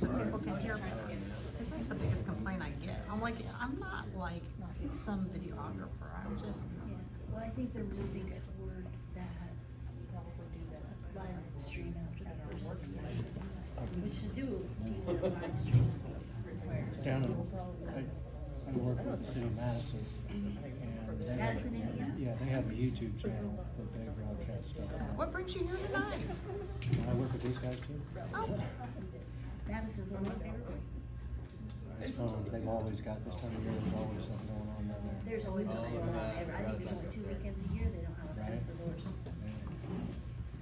so people can hear me. Cause that's the biggest complaint I get. I'm like, I'm not like some videographer, I'm just, Yeah, well, I think they're moving toward that live stream after the first session, which to do a decent live stream requires. Down I work with the city of Madison, and they have, Madison, Indiana? yeah, they have a YouTube channel that they broadcast stuff on. what brings you here tonight? And I work with these guys too. Oh, Madison's one of my favorite places. It's fun. They've always got this time of year. There's always something going on down there. There's always something going on. I think there's only 2 weekends a year they don't have a Right. festival or something.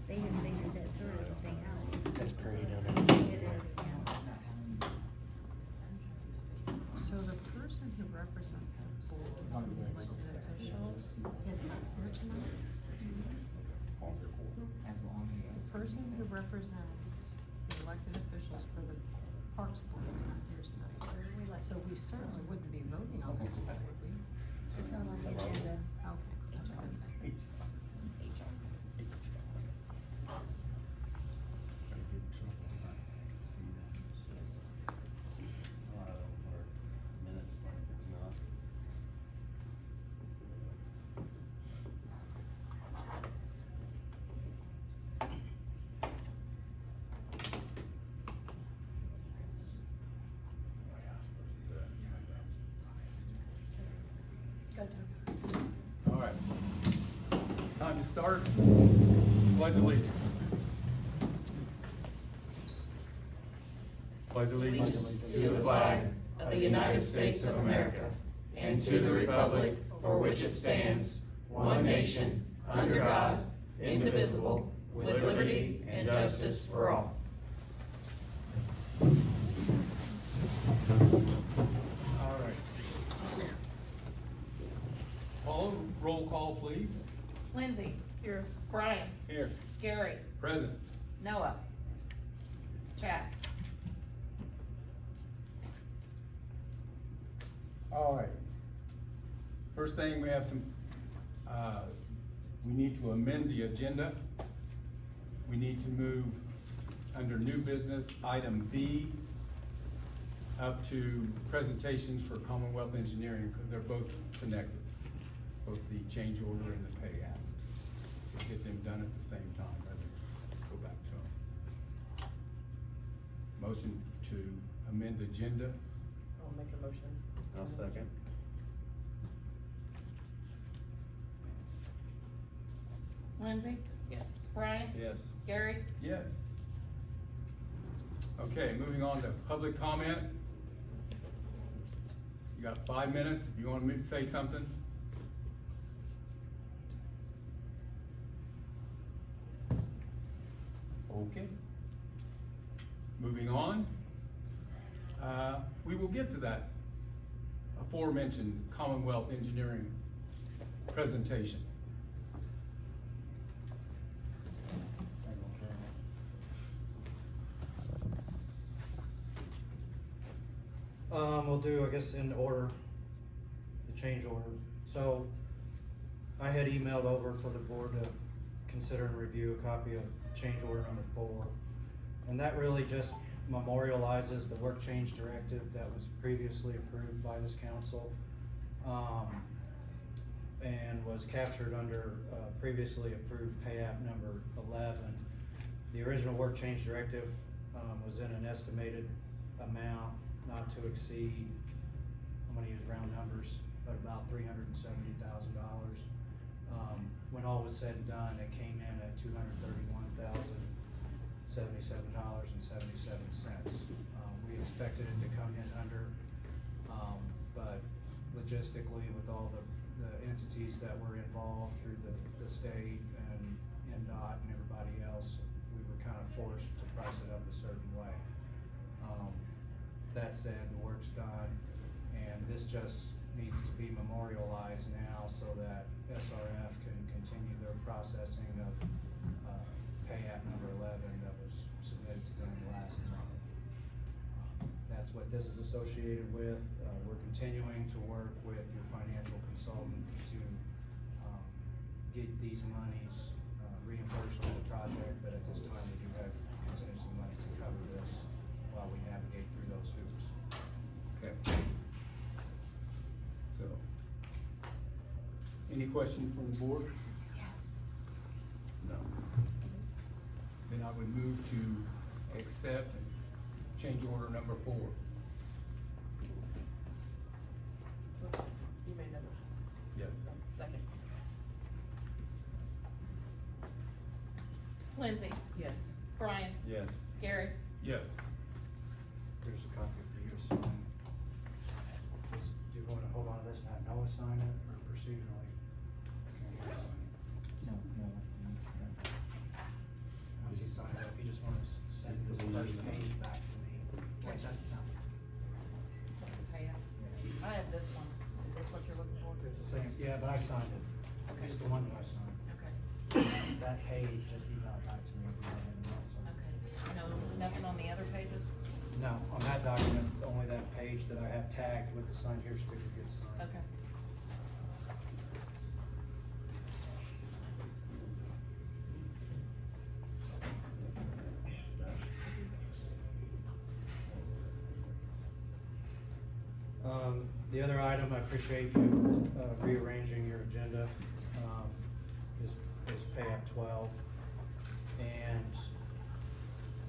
They have figured that tourism thing out. That's pretty down there. It is, yeah. so the person who represents the board of elected officials is not here tonight? The person who represents the elected officials for the Parks Board is not here tonight. So we certainly wouldn't be voting on this, would we? It's not on the agenda. Okay, that's a good thing. All right. Time to start. Pledge allegiance. Pledge allegiance To the flag of the United States of America and to the republic for which it stands, one nation, under God, indivisible, with liberty and justice for all. All right. Paul, roll call, please. Lindsay. Here. Brian. Here. Gary. Present. Noah. Chad. All right. First thing, we have some, we need to amend the agenda. We need to move under new business, item B, up to presentations for Commonwealth Engineering, because they're both connected, both the change order and the pay app. Get them done at the same time, rather than go back to them. Motion to amend the agenda. I'll make a motion. I'll second. Lindsay. Yes. Brian. Yes. Gary. Yes. Okay, moving on to public comment. You got 5 minutes if you want me to say something. Okay. Moving on. We will get to that aforementioned Commonwealth Engineering presentation. We'll do, I guess, in order, the change order. So, I had emailed over for the board to consider and review a copy of change order number 4. And that really just memorializes the work change directive that was previously approved by this council. And was captured under previously approved pay app number 11. The original work change directive was in an estimated amount not to exceed, I'm gonna use round numbers, but about $370,000. When all was said and done, it came in at $231,077.77. We expected it to come in under, but logistically, with all the entities that were involved through the state and NDOT and everybody else, we were kind of forced to price it up a certain way. That said, the work's done, and this just needs to be memorialized now so that SRF can continue their processing of pay app number 11 that was submitted to them last month. That's what this is associated with. We're continuing to work with your financial consultant to get these monies reimbursed on the project, but at this time we do have contingency money to cover this while we navigate Any questions from the board? Yes. No. Then I would move to accept change order number 4. You made that motion. Yes. Second. Lindsay, Yes. Brian, Yes. Gary, Yes. Here's a copy for you to sign. Do you wanna hold on to this and have Noah sign it, or procedurally? No, no. Once he signs it, if you just wanna send this first page back to me. Okay. That's enough. pay out. I have this one. Is this what you're looking for? It's the same, yeah, but I signed it. Okay. It's the one that I signed. Okay, That page, just email it back to me if you have anything else. okay. No, nothing on the other pages? No, on that document, only that page that I have tagged with the sign here sticker gets signed. Okay. The other item, I appreciate you rearranging your agenda, is pay app 12. And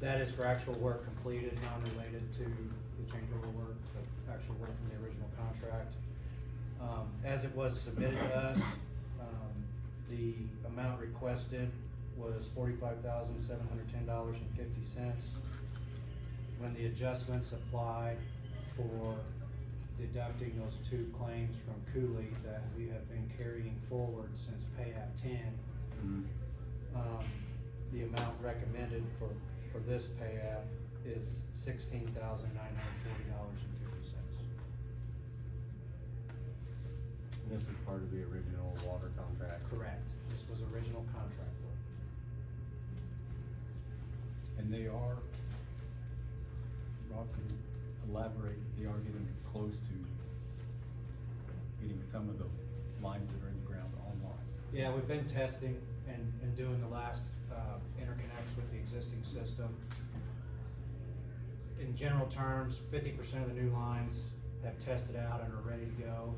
that is for actual work completed, non-related to the change order work, but actual work from the original contract. As it was submitted to us, the amount requested was $45,710.50. When the adjustments apply for deducting those 2 claims from Cooley that we have been carrying forward since pay app 10, the amount recommended for this pay app is $16,940.50. This is part of the original water contract. Correct. This was original contract work. And they are, Rob can elaborate, they are getting close to getting some of the lines that are in the ground online. Yeah, we've been testing and doing the last interconnects with the existing system. In general terms, 50% of the new lines have tested out and are ready to go.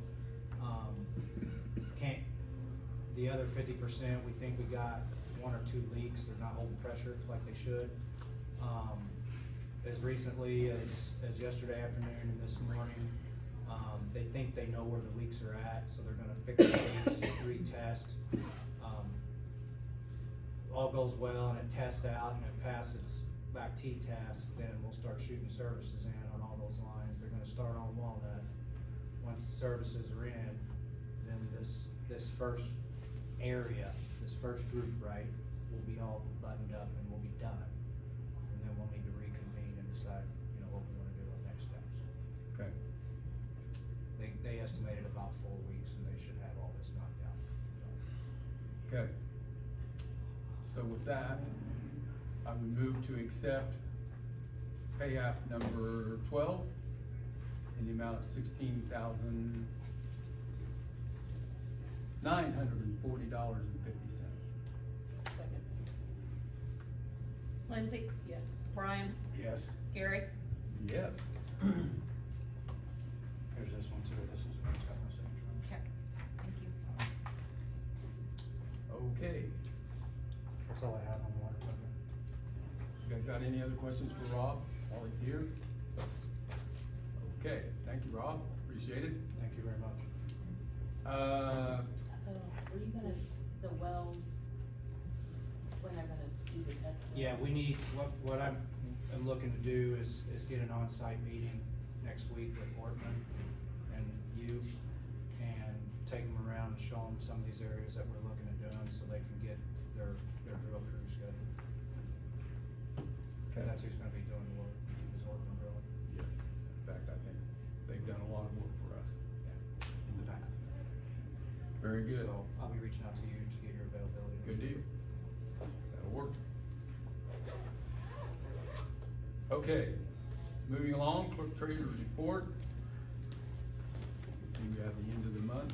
The other 50%, we think we got 1 or 2 leaks, they're not holding pressure like they should. As recently as yesterday afternoon and this morning, they think they know where the leaks are at, so they're gonna fix the leaks, retest. All goes well and it tests out and it passes back T-test, then we'll start shooting services in on all those lines. They're gonna start on Walnut. Once the services are in, then this first area, this first group, right, will be all buttoned up and we'll be done. And then we'll need to reconvene and decide, what we wanna do with next steps. Okay. They estimated about 4 weeks and they should have all this knocked out. Okay. So with that, I would move to accept pay app number 12 in the amount of $16,940.50. Second. Lindsay? Yes. Brian? Yes. Gary? Yes. Here's this one too, this is where it's got my signature on it. Okay, thank you. Okay. That's all I have on the water project. You guys got any other questions for Rob while he's here? Okay, thank you, Rob, appreciate it. Thank you very much. Were you gonna, the wells, when they're gonna do the testing? Yeah, we need, what I'm looking to do is get an on-site meeting next week with Ortman and you, and take them around and show them some of these areas that we're looking at doing, so they can get their drill crew scheduled. Okay. That's who's gonna be doing the work, is Ortman drilling. Yes, in fact, I think they've done a lot of work for us in the past. Very good. So I'll be reaching out to you to get your availability. Good deal. That'll work. Okay, moving along, clerk treasurer's report. Let's see, we have the end of the month.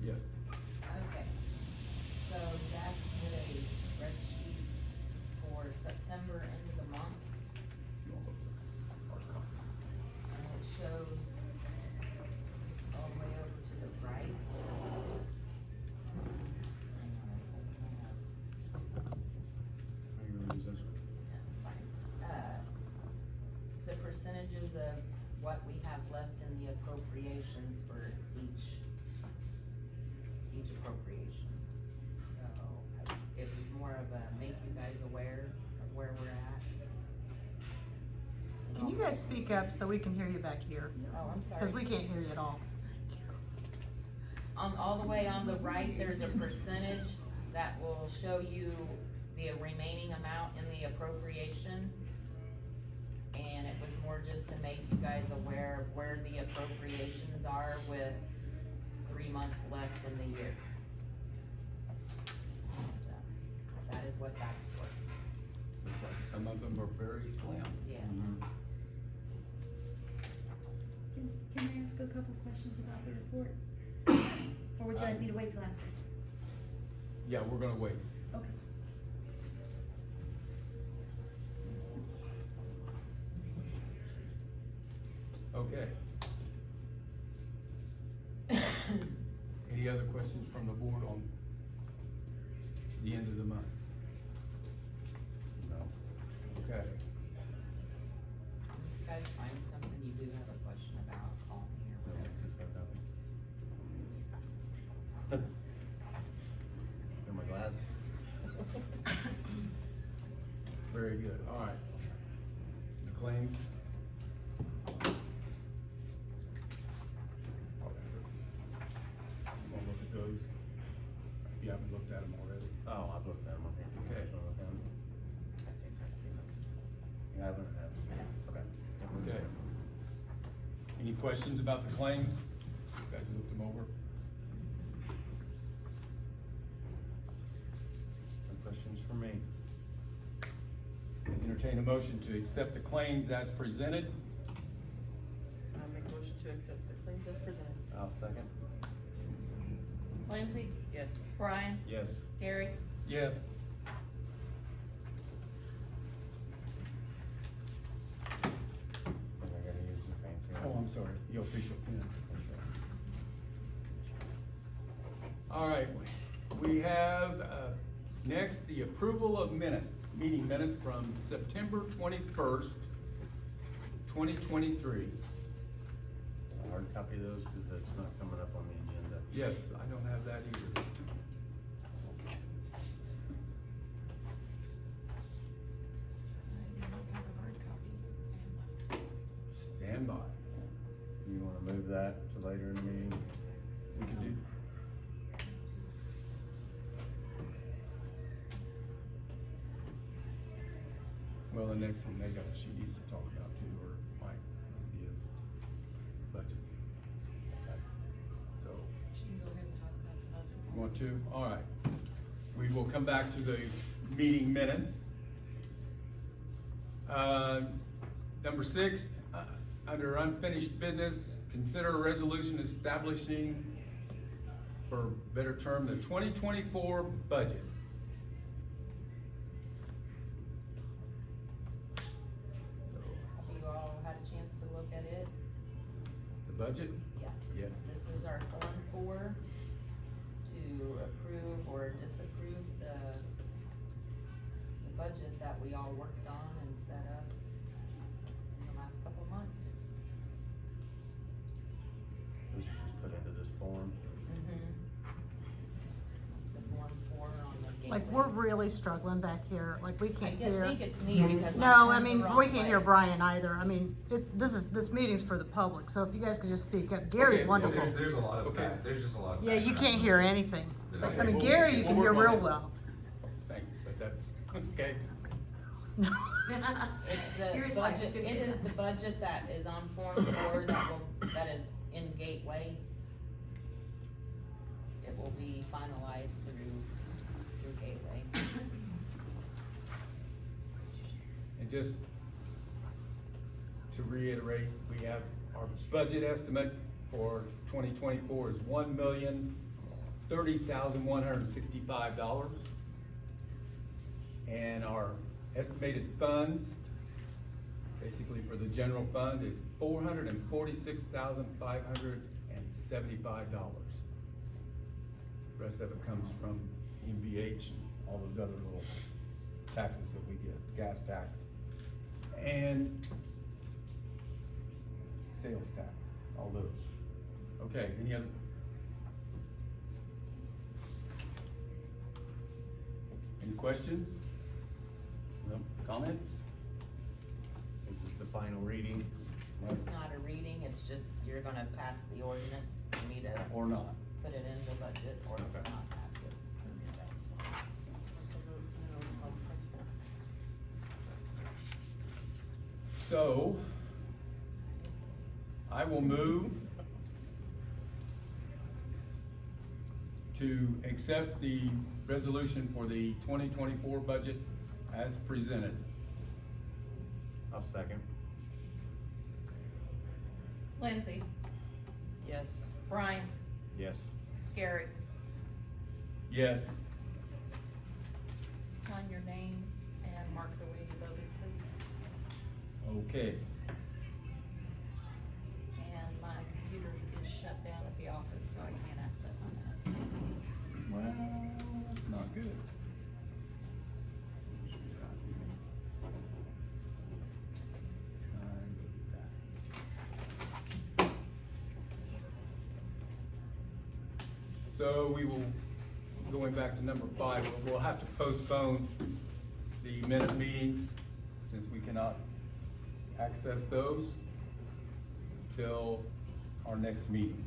Yes. Okay, so Jack did a spreadsheet for September end of the month, You want to look at our copy? and it shows terms of what we have left in the appropriations for each appropriation. So, it was more of a make you guys aware of where we're at. Can you guys speak up so we can hear you back here? Oh, I'm sorry. Cause we can't hear you at all. On, all the way on the right, there's a percentage that will show you the remaining amount in the appropriation. And it was more just to make you guys aware of where the appropriations are with 3 months left in the year. So, that is what that's for, Looks like some of them are very slim. yes. Can I ask a couple questions about the report? Or would you like me to wait till after? Yeah, we're gonna wait. Okay. Okay. Any other questions from the board on the end of the month? No. Okay. If you guys find something you do have a question about, call me or whatever. And my glasses. Very good, all right. The claims? You wanna look at those? If you haven't looked at them already. Oh, I've looked at them, I think. Okay. I've looked at them. You haven't? Okay. Okay. Any questions about the claims? You guys looked them over? Some questions for me? Entertain a motion to accept the claims as presented. I'll make a motion to accept the claims as presented. I'll second. Lindsay? Yes. Brian? Yes. Gary? Yes. And I gotta use the fancy. Oh, I'm sorry, your official pen. All right, we have, next, the approval of minutes, meeting minutes from September 21st, 2023. A hard copy of those, cause it's not coming up on the agenda. Yes, I don't have that either. Stand by. Do you wanna move that to later in the meeting? We can do. Well, the next one, they got, she needs to talk about too, or Mike, is the budget. So, She can go ahead and talk about the budget. you want to? All right. We will come back to the meeting minutes. Number 6, under unfinished business, consider a resolution establishing, for better term, the 2024 budget. So, Have you all had a chance to look at it? the budget? Yeah. Yes. This is our Form 4 to approve or disapprove the budget that we all worked on and set up in the last couple months. This is just put into this form. It's the Form 4 on the gateway. Like, we're really struggling back here, like, we can't hear. I think it's me because. No, I'm I the mean, wrong we can't hear way. Brian either. I mean, this meeting's for the public, so if you guys could just speak up. Gary's Okay, wonderful. There's a lot of, Okay. there's just a lot of. Yeah, you background. can't hear anything. Like, I mean, Okay. Gary, you can We'll hear work on real it. well. Thank you, but that's, okay. No. It's the budget, it is the budget that is on Form 4 that is in Gateway. It will be finalized through Gateway. And just to reiterate, we have our budget estimate for 2024 is $1,030,165. And our estimated funds, basically for the general fund, is $446,575. The rest of it comes from MVH and all those other little taxes that we get, gas tax. And sales tax, all those. Okay, any other? Any questions? Nope. Comments? This is the final reading. It's not a reading, it's just, you're gonna pass the ordinance, for me to Or not? put it in the budget or Okay. not pass it. So, I will move to accept the resolution for the 2024 budget as presented. I'll second. Lindsay, Yes. Brian, Yes. Gary, Yes. sign your name and mark the way you voted, please. Okay. And my computer is shut down at the office, so I can't access on that. Well, that's not good. So we will, going back to number 5, we'll have to postpone the minute meetings since we cannot access those till our next meeting.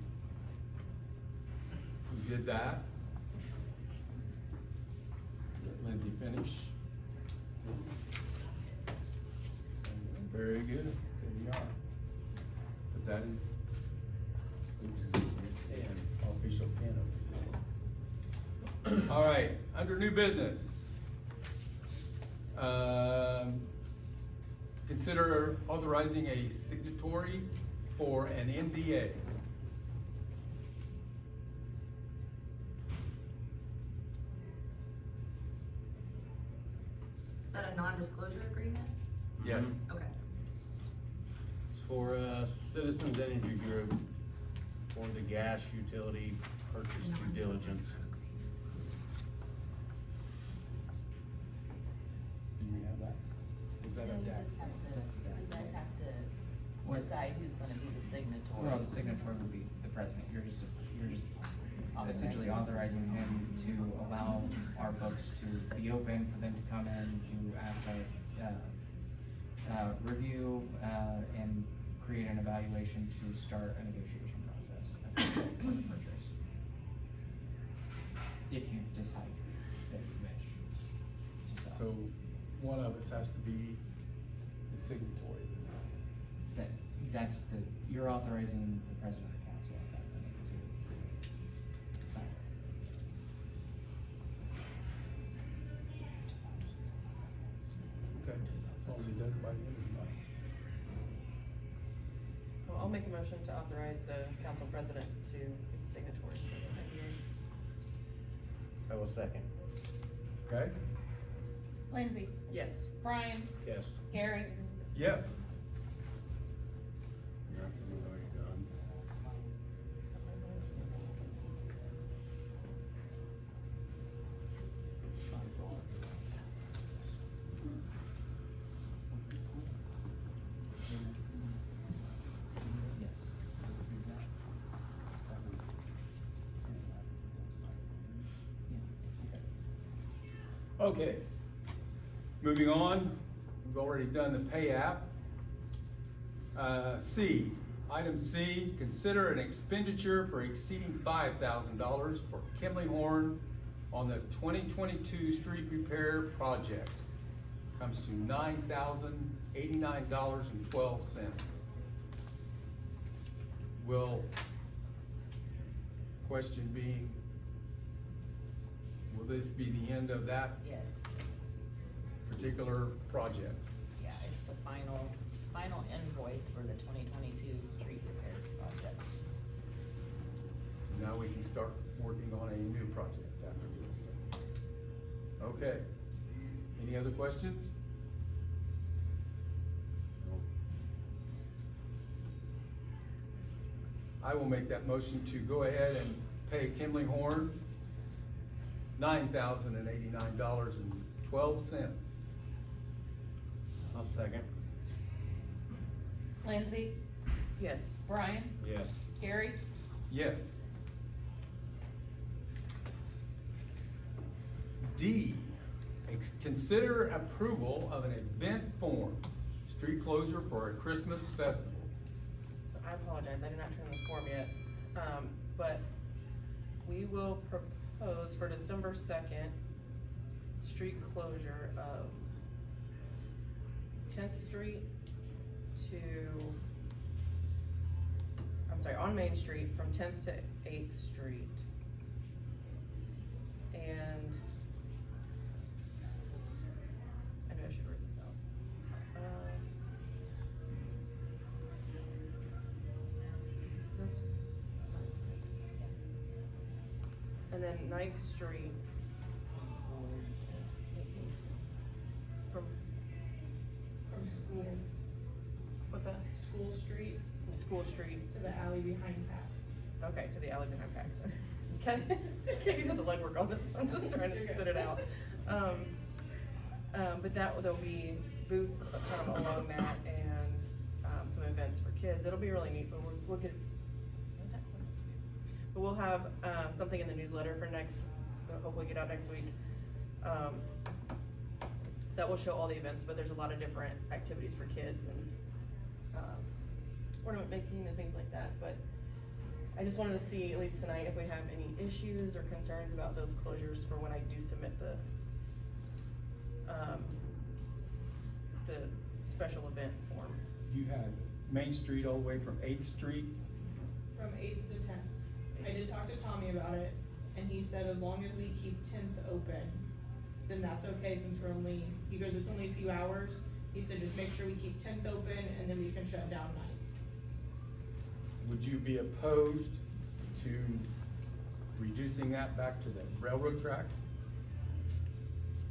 We did that. Let Lindsay finish. Very good, there you are. Put that in. Oops, pen, official pen over there. All right, under new business. Consider authorizing a signatory for an NDA. Is that a non-disclosure agreement? Yes. Okay. It's for Citizens Energy Group for the gas utility purchase due diligence. Do you have that? Is that You a guys deck? have to, you guys have to decide who's gonna be the signatory. Well, the signatory would be the president. You're just essentially authorizing him to allow our books to be open, for them to come in, to ask a review, and create an evaluation to start a negotiation process for the purchase. If you decide that you wish to sell. So one of us has to be the signatory. You're authorizing the president of the council at that point to sign it. Okay, as long as he does it by the end of the month. Well, I'll make a motion to authorize the council president to be signatory for the NDA. I will second. Okay? Lindsay, Yes. Brian, Yes. Gary, Yes. Nothing is already done. Okay. Moving on, we've already done the pay app. C, item C, consider an expenditure for exceeding $5,000 for Kimley Horn on the 2022 street repair project. Comes to $9,089.12. Question being, will this be the end of that Yes, particular project? yeah, it's the final invoice for the 2022 street repairs project. Now we can start working on a new project after this. Okay. Any other questions? I will make that motion to go ahead and pay Kimley Horn $9,089.12. I'll second. Lindsay, Yes. Brian, Yes. Gary, Yes. D, consider approval of an event form, street closure for a Christmas festival. So I apologize, I did not turn the form yet, but we will propose for December 2nd, street closure of 10th Street to, I'm sorry, on Main Street from 10th to 8th Street. And I know I should write this out. That's, and then 9th Street from school, what's that? School Street From School Street, to the alley behind PAX. okay, to the alley behind PAX. Okay, Katie's done the legwork on this, I'm just trying to spit it out. But there'll be booths kind of along that and, some events for kids. It'll be really neat, but we'll get, but we'll have, something in the newsletter for that'll hopefully get out next week. That will show all the events, but there's a lot of different activities for kids and, ornament making and things like that, but I just wanted to see, at least tonight, if we have any issues or concerns about those closures for when I do submit the special event form. You had Main Street all the way from 8th Street. From 8th to 10th. I did talk to Tommy about it, and he said as long as we keep 10th open, then that's okay since we're only, he goes, it's only a few hours. He said just make sure we keep 10th open and then we can shut down 9th. Would you be opposed to reducing that back to the railroad tracks?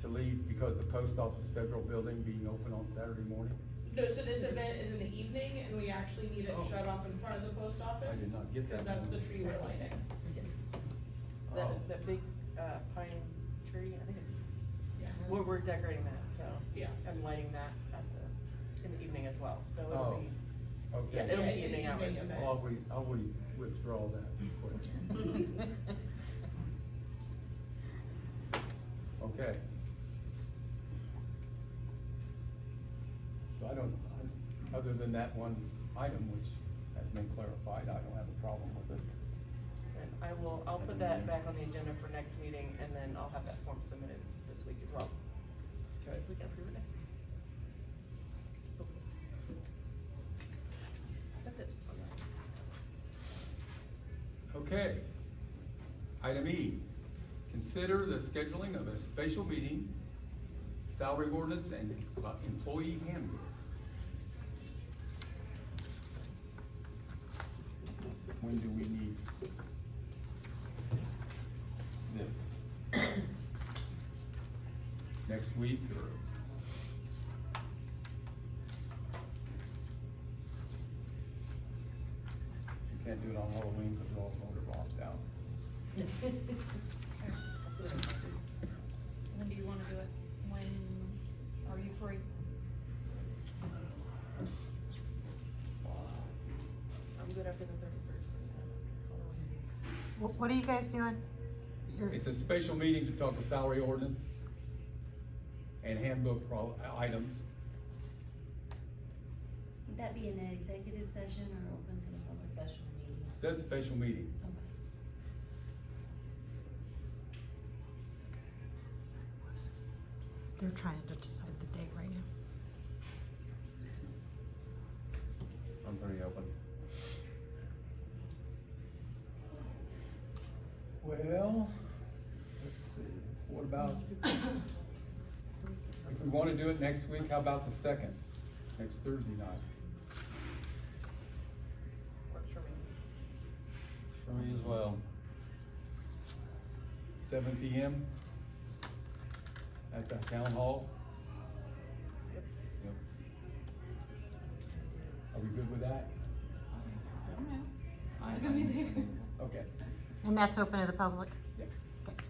To leave because the post office federal building being open on Saturday morning? No, so this event is in the evening and we actually need it shut off in front of the post office. I did not get that. Cause that's the tree we're lighting. Yes. Oh. That big, pine tree, I think Yeah. we're decorating that, so. Yeah. I'm lighting that in the evening as well, so Oh. it'll be, Okay. yeah, it'll Yeah, be it's an evening hours. evening event. I'll withdraw that request. Okay. So other than that one item, which has been clarified, I don't have a problem with it. And I'll put that back on the agenda for next meeting, and then I'll have that form submitted this week as well. Okay. So we can approve it next week. Hopefully. That's it. Okay. Item E, consider the scheduling of a special meeting, salary ordinance, and employee handbook. When do we need this? Next week or? You can't do it on Halloween because all motor bombs out. when do you wanna do it? When are you free? I'm good after the 31st. What are you guys doing? It's a special meeting to talk the salary ordinance and handbook items. Would that be an executive session or open to the public? Special meeting. It says special meeting. Okay. They're trying to decide the date right now. I'm pretty open. Well, let's see, what about, if we wanna do it next week, how about the 2nd, next Thursday night? Works for me. For me as well. 7 p.m. at the town hall? Yep. Yep. Are we good with that? I don't know. I'm gonna be there. available. Okay. And that's open to the public? Yeah. Okay.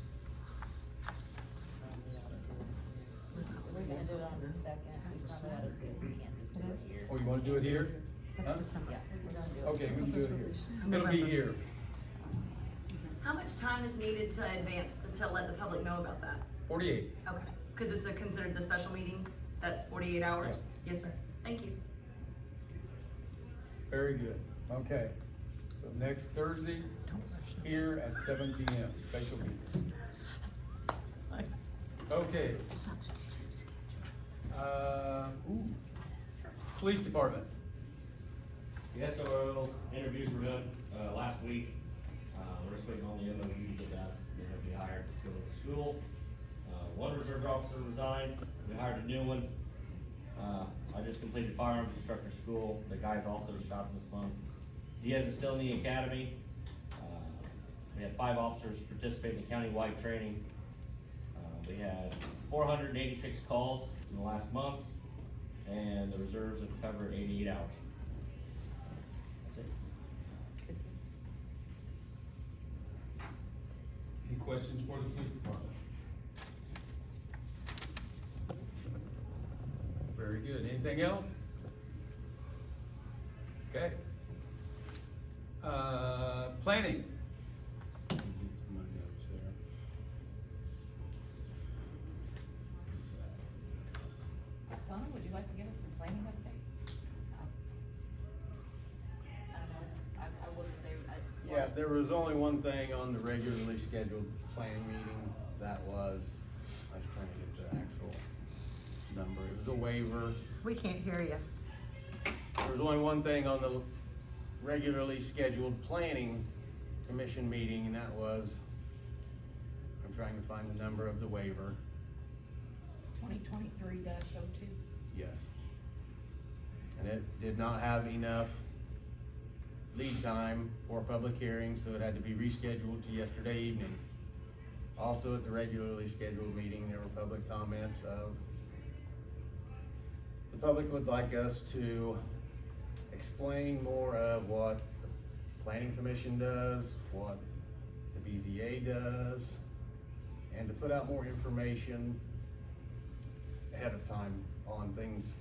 We're gonna do it on the 2nd, we probably ought to see if we can't just do it here. Oh, you wanna do it here? Huh? Next December. Yeah, we're gonna do it. Okay, we can do it here. It'll be November. here. How much time is needed to advance to let the public know about that? 48. Okay, cause it's considered the special meeting, that's 48 hours? Yes, sir, thank you. Very good. Okay. So next Thursday, here at 7 PM, special meeting. Okay. Police department. The SRO interviews were done, last week. We're just waiting on the MOU to get that, they're gonna be hired to go to school. One reserve officer resigned, we hired a new one. I just completed firearms instructor school, the guy's also shot this month. Diaz is still in the academy. We had 5 officers participate in countywide training. We had 486 calls in the last month, and the reserves have covered 88 hours. That's it. Any questions for the police department? Very good. Anything else? Okay. Planning. Oksana, would you like to give us the planning update? I don't know, I wasn't there, Yeah, there was only one thing on the regularly scheduled planning meeting, that was, I was trying to get the actual number, it was a waiver. We can't hear you. There was only one thing on the regularly scheduled planning commission meeting, and that was, I'm trying to find the number of the waiver. 2023-02. Yes. And it did not have enough lead time for a public hearing, so it had to be rescheduled to yesterday evening. Also, at the regularly scheduled meeting, there were public comments of, the public would like us to explain more of what the planning commission does, what the BZA does, and to put out more information ahead of time on things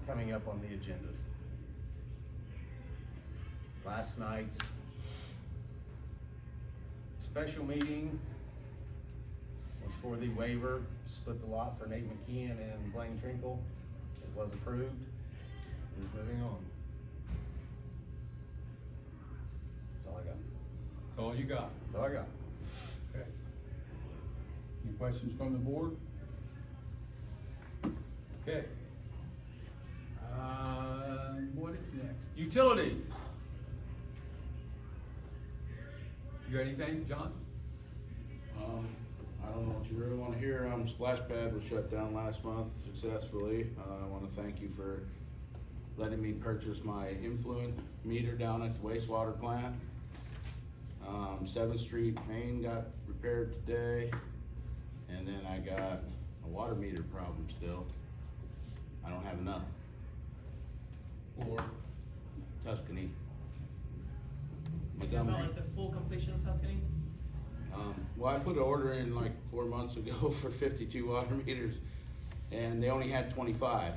coming up on the agendas. Last night's special meeting was for the waiver, split the lot for Nate McKeon and Blaine Trinkle. It was approved. We're moving on. That's all I got. That's all you got. That's all I got. Okay. Any questions from the board? Okay. What is next? Utilities. You got anything, John? I don't know what you really wanna hear, Splash Pad was shut down last month successfully. I wanna thank you for letting me purchase my influent meter down at the wastewater plant. 7th Street main got repaired today, and then I got a water meter problem still. I don't have enough. For Tuscany. About Montgomery. like the full completion of Tuscany? Well, I put an order in like 4 months ago for 52 water meters, and they only had 25.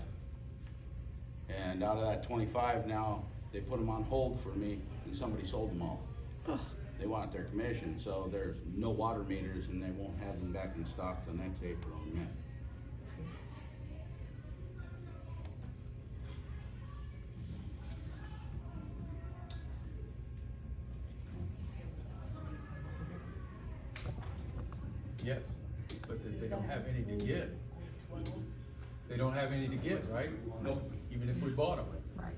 And out of that 25 now, they put them on hold for me, and somebody sold them all. They want their commission, so there's no water meters, and they won't have them back in stock till next April or May. Yes, but they don't have any to give. They don't have any to give, right? Nope. Even if we bought them. Right.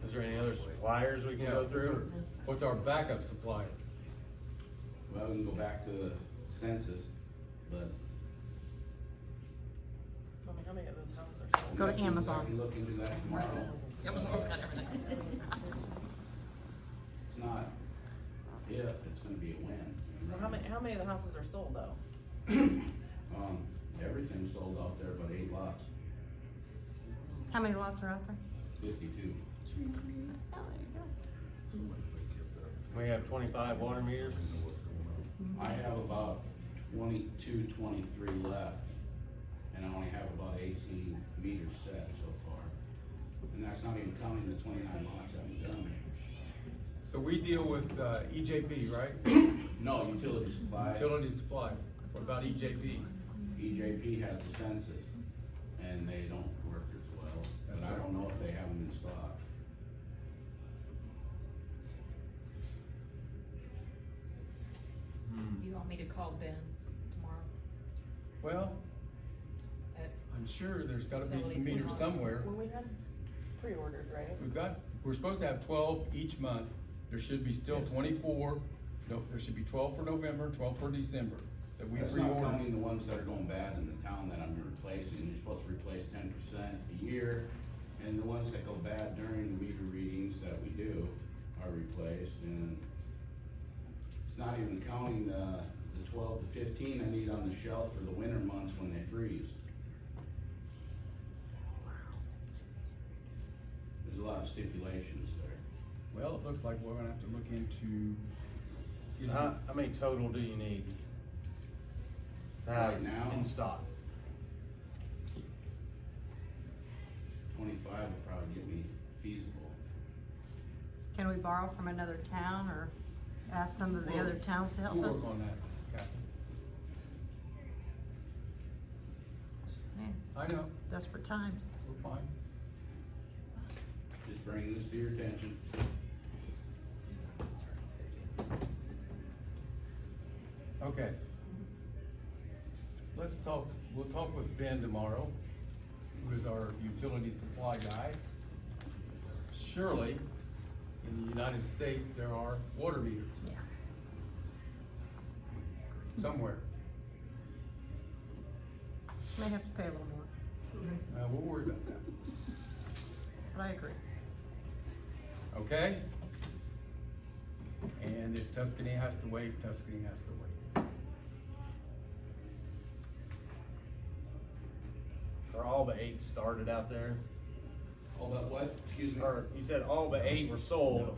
Is there any other suppliers we can go through? What's our backup supplier? Well, we can go back to the census, but. How many of those houses are sold? Go to Amazon. I can look into that tomorrow. Amazon's got everything. It's not if, it's gonna be a when. Well, how many of the houses are sold though? Everything's sold out there but 8 lots, How many lots are out there? 52. Oh, there you go. We have 25 water meters. I have about 22, 23 left, and I only have about 18 meters set so far. And that's not even counting the 29 lots that we've done. So we deal with, EJP, right? No, utility supply. Utility supply. What about EJP? EJP has the census, and they don't work as well, but I don't know if they have them in stock. Do you want me to call Ben tomorrow? Well, At I'm sure there's gotta be some Utilities meters supply. somewhere. Well, we had pre-ordered, right? We're supposed to have 12 each month. There should be still 24. No, there should be 12 for November, 12 for December that we That's not pre-ordered. counting the ones that are going bad in the town that I'm replacing. You're supposed to replace 10% a year, and the ones that go bad during the meter readings that we do are replaced, and it's not even counting the 12 to 15 I need on the shelf for the winter months when they freeze. There's a lot of stipulations there. Well, it looks like we're gonna have to look into, you know, How many total do you need? to have Right now? in stock? 25 would probably get me feasible. Can we borrow from another town or ask some of the other towns to help we'll us? work on that, Kathy. Just saying, I know, desperate times. we're fine. Just bringing this to your attention. Okay. We'll talk with Ben tomorrow, who is our utility supply guy. Surely, in the United States, there are water meters Yeah. somewhere. May have to pay a little more, We'll worry about that, but I agree. okay? And if Tuscany has to wait, Tuscany has to wait. Are all but 8 started out there? All but what? Excuse me? Or you said all but 8 were sold.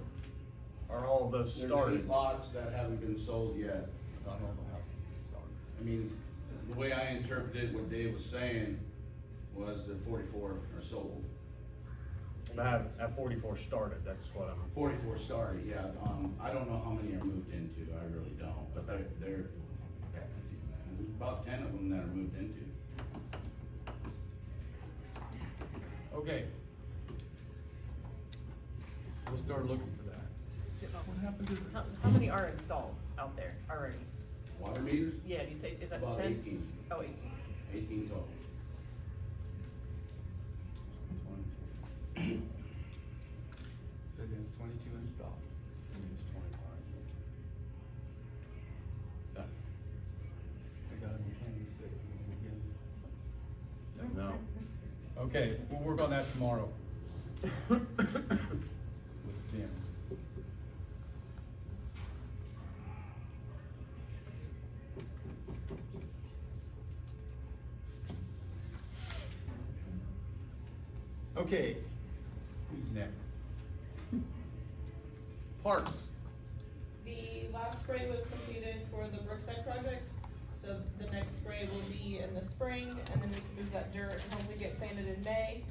Are all of those There's started? 8 lots that haven't been sold yet. Not all the houses started. I mean, the way I interpreted what Dave was saying was that 44 are sold. At 44 started, that's what I'm. 44 started, yeah. I don't know how many are moved into, I really don't, but they're about 10 of them that are moved into. Okay. We'll start looking for that. What happened to How many are installed out there already? Water meters? Yeah, you say, is that 10? About 18. Oh, 18. 18 total. Says it has 22 in stock. Yeah. They got them in Kansas City. No. Okay, we'll work on that tomorrow. With Tim. Okay, who's next? Parks. The last spray was completed for the Brookside project, so the next spray will be in the spring, and then we can move that dirt and hopefully get planted in May.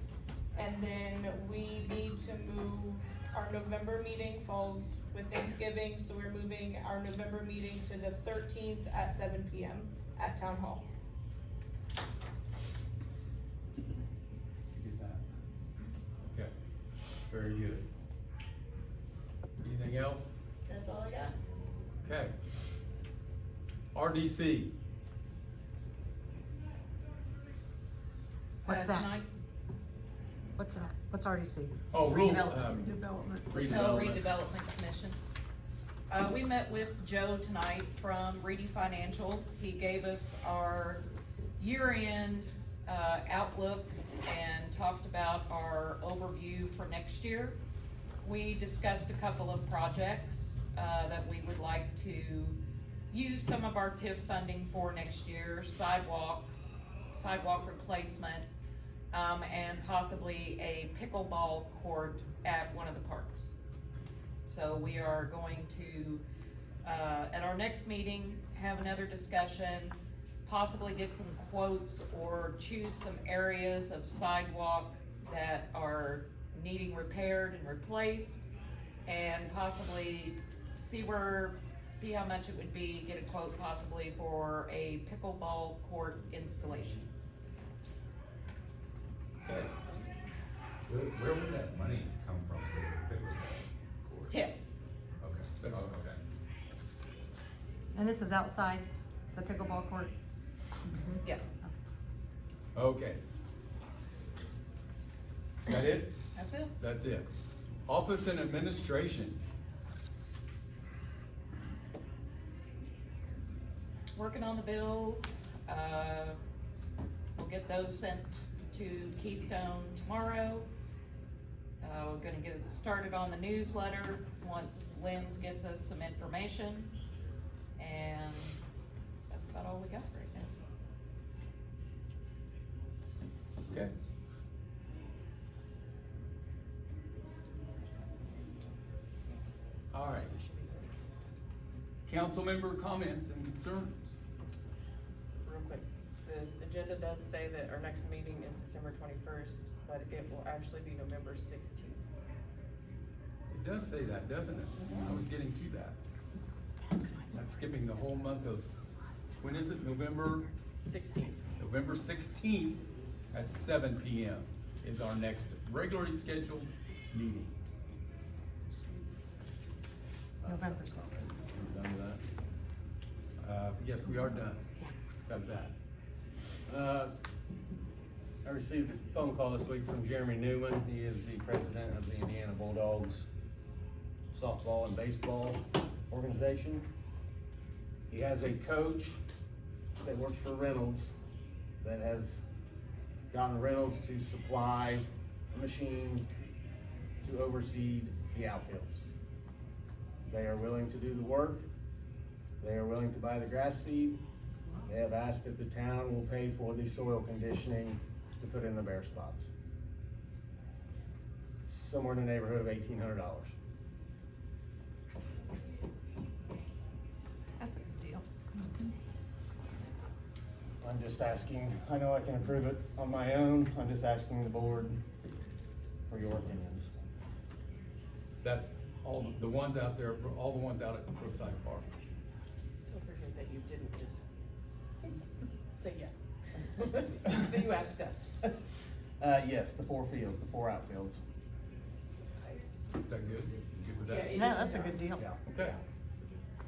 And then we need to move, our November meeting falls with Thanksgiving, so we're moving our November meeting to the 13th at 7 PM at Town Hall. Get that. Okay, very good. Anything else? That's all I got. Okay. RDC. What's that? Tonight, What's that? What's RDC? Oh, rule, Development. Redevelopment Commission. We met with Joe tonight from Reedy Financial. He gave us our year-end, outlook and talked about our overview for next year. We discussed a couple of projects, that we would like to use some of our TIF funding for next year, sidewalk replacement, and possibly a pickleball court at one of the parks. So we are going to, at our next meeting, have another discussion, possibly get some quotes or choose some areas of sidewalk that are needing repaired and replaced, and possibly see how much it would be, get a quote possibly for a pickleball court installation. Okay. Where would that money come from for the pickleball court? TIF. Okay, oh, okay. And this is outside the pickleball court? Yes. Okay. That it? That's it. That's it. Office and administration. Working on the bills, we'll get those sent to Keystone tomorrow. We're gonna get started on the newsletter once Lynn's gives us some information, and that's about all we got right now. Okay. All right. Council member comments and concerns. Real quick, the agenda does say that our next meeting is December 21st, but it will actually be November 16th. It does say that, doesn't it? I was getting to that. That's skipping the whole month of, when is it? November? 16th. November 16th at 7 PM is our next regularly scheduled meeting. November 6th. We're done with that. Yes, we are done. Got that. I received a phone call this week from Jeremy Newman. He is the president of the Indiana Bulldogs softball and baseball organization. He has a coach that works for Reynolds that has gotten Reynolds to supply a machine to oversee the outfields. They are willing to do the work. They are willing to buy the grass seed. They have asked if the town will pay for the soil conditioning to put in the bare spots. Somewhere in the neighborhood of $1,800. That's a good deal. I'm just asking, I know I can approve it on my own, I'm just asking the board for your opinions. That's all the ones out there, all the ones out at Brookside Park. Don't forget that you didn't just say yes. That you asked us. Yes, the 4 fields, the 4 outfields. Is that good? You good with that? Yeah, that's a good deal. Yeah. Okay.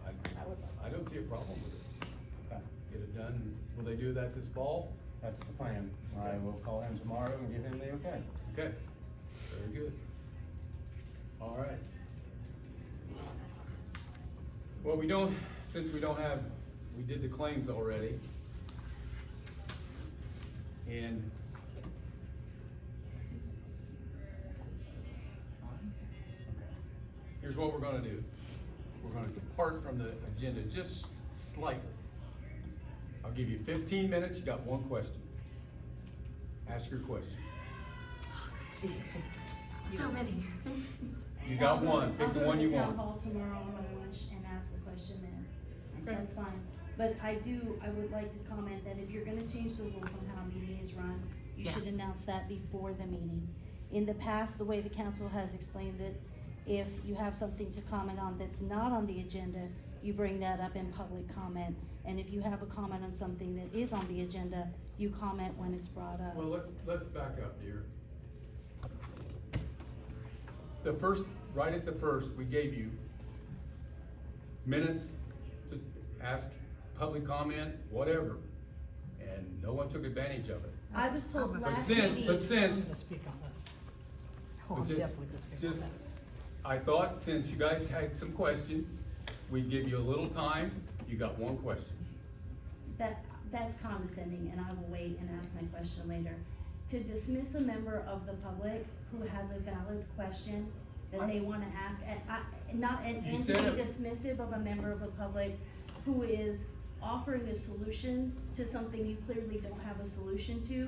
I don't see a problem with it. Okay. Get it done. Will they do that this fall? That's the plan. I will call him tomorrow and give him the okay. Okay. Very good. All right. Well, since we did the claims already. And here's what we're gonna do. We're gonna depart from the agenda just slightly. I'll give you 15 minutes, you got one question. Ask your question. So many. You got one, pick the one you I'll go to town want. hall tomorrow on my lunch and ask the question then. Okay. That's fine. But I would like to comment that if you're gonna change the rules on how a meeting is run, you should announce that before the meeting. In the past, the way the council has explained it, if you have something to comment on that's not on the agenda, you bring that up in public comment. And if you have a comment on something that is on the agenda, you comment when it's brought up. Well, let's back up, dear. Right at the first, we gave you minutes to ask public comment, whatever, and no one took advantage of it. I was told last But meeting. since, speak on this. But I'm just- definitely gonna speak on just- this. I thought since you guys had some questions, we'd give you a little time. You got one question. That's condescending, and I will wait and ask my question later. To dismiss a member of the public who has a valid question that they wanna ask, and to be said it. dismissive of a member of the public who is offering a solution to something you clearly don't have a solution to,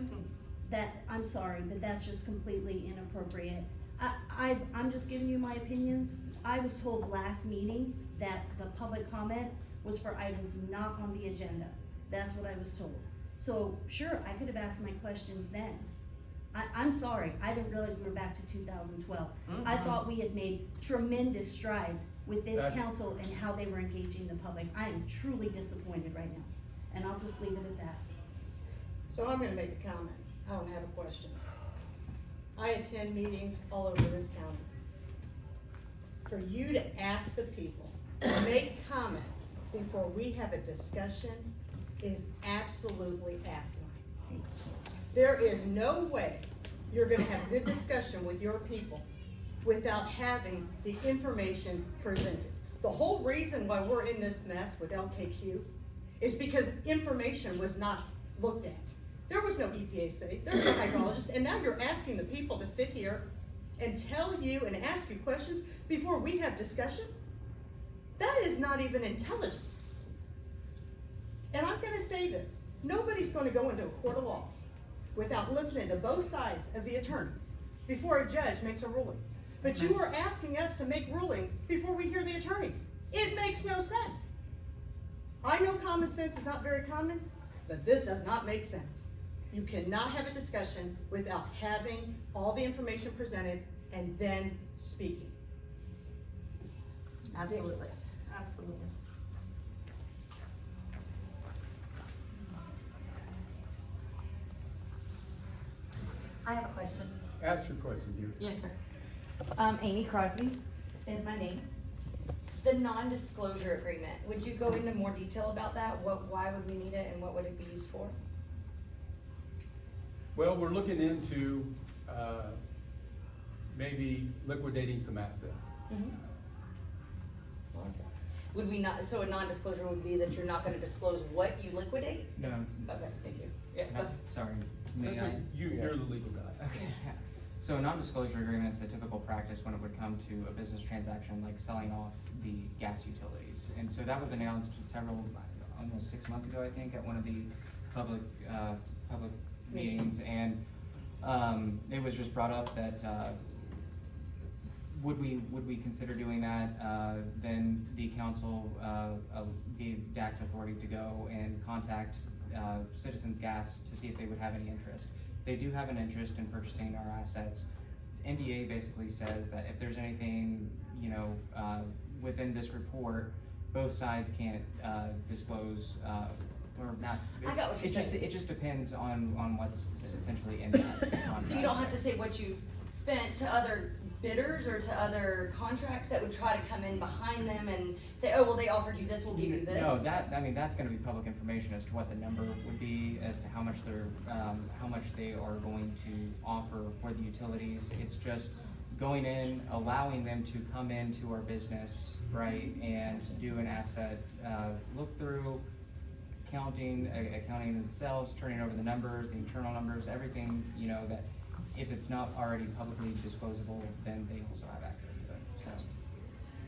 I'm sorry, but that's just completely inappropriate. I'm just giving you my opinions. I was told last meeting that the public comment was for items not on the agenda. That's what I was told. So, sure, I could have asked my questions then. I'm sorry, I didn't realize we were back to 2012. I thought we had made tremendous strides with this council and how they were engaging the public. I am truly disappointed right now, and I'll just leave it at that. So I'm gonna make a comment, I don't have a question. I attend meetings all over this county. For you to ask the people to make comments before we have a discussion is absolutely asinine. There is no way you're gonna have a good discussion with your people without having the information presented. The whole reason why we're in this mess with LKQ is because information was not looked at. There was no EPA study, there's no hydrologist, and now you're asking the people to sit here and tell you and ask you questions before we have discussion? That is not even intelligent. And I'm gonna say this, nobody's gonna go into a court of law without listening to both sides of the attorneys before a judge makes a ruling. But you are asking us to make rulings before we hear the attorneys. It makes no sense. I know common sense is not very common, but this does not make sense. You cannot have a discussion without having all the information presented and then speaking. It's Absolutely, ridiculous. absolutely. I have a question. Ask your question, dear. Yes, sir. Amy Crosby is my name. The non-disclosure agreement, would you go into more detail about that? Why would we need it and what would it be used for? Well, we're looking into, maybe liquidating some assets. Would we not, so a non-disclosure would be that you're not gonna disclose what you liquidate? No. Okay, thank you. Yeah, Sorry, may I? You're the legal guy. Okay. So a non-disclosure agreement is a typical practice when it would come to a business transaction like selling off the gas utilities. And so that was announced almost 6 months ago, I think, at one of the public meetings. And it was just brought up that would we consider doing that? Then the council gave DAX authority to go and contact Citizens Gas to see if they would have any interest. They do have an interest in purchasing our assets. NDA basically says that if there's anything, within this report, both sides can't disclose, or not. I got what you're saying. It just depends on what's essentially in that contract. So you don't have to say what you've spent to other bidders or to other contracts that would try to come in behind them and say, oh, well, they offered you this, we'll give you this? No, that's gonna be public information as to what the number would be, as to how much they are going to offer for the utilities. It's just going in, allowing them to come into our business, right, and do an asset, look through, accounting themselves, turning over the numbers, the internal numbers, everything, that if it's not already publicly disclosable, then they also have access to it,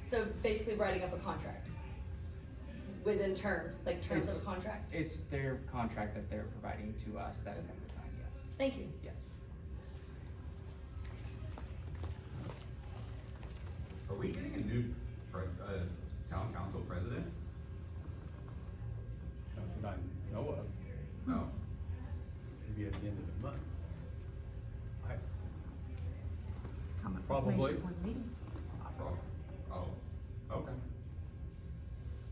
So basically writing up a contract within terms, like terms of a contract? It's their contract that they're providing to us that we would sign, yes. Thank you. Yes. Are we getting a new town council president? Not that I know of. No. Maybe at the end of the month. Probably. Oh, okay.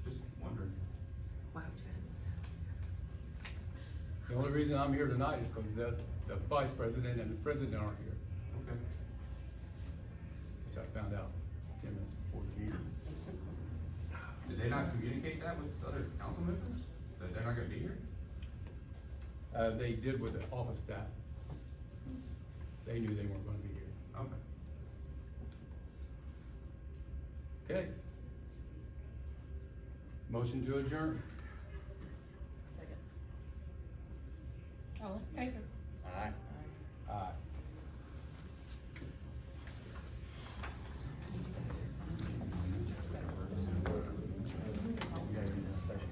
Just wondering. The only reason I'm here tonight is because the vice president and the president aren't here. Okay. Which I found out 10 minutes before the meeting. Did they not communicate that with other council members? That they're not gonna be here? They did with the office staff. They knew they weren't gonna be here. Okay. Okay. Motion to adjourn. All in favor?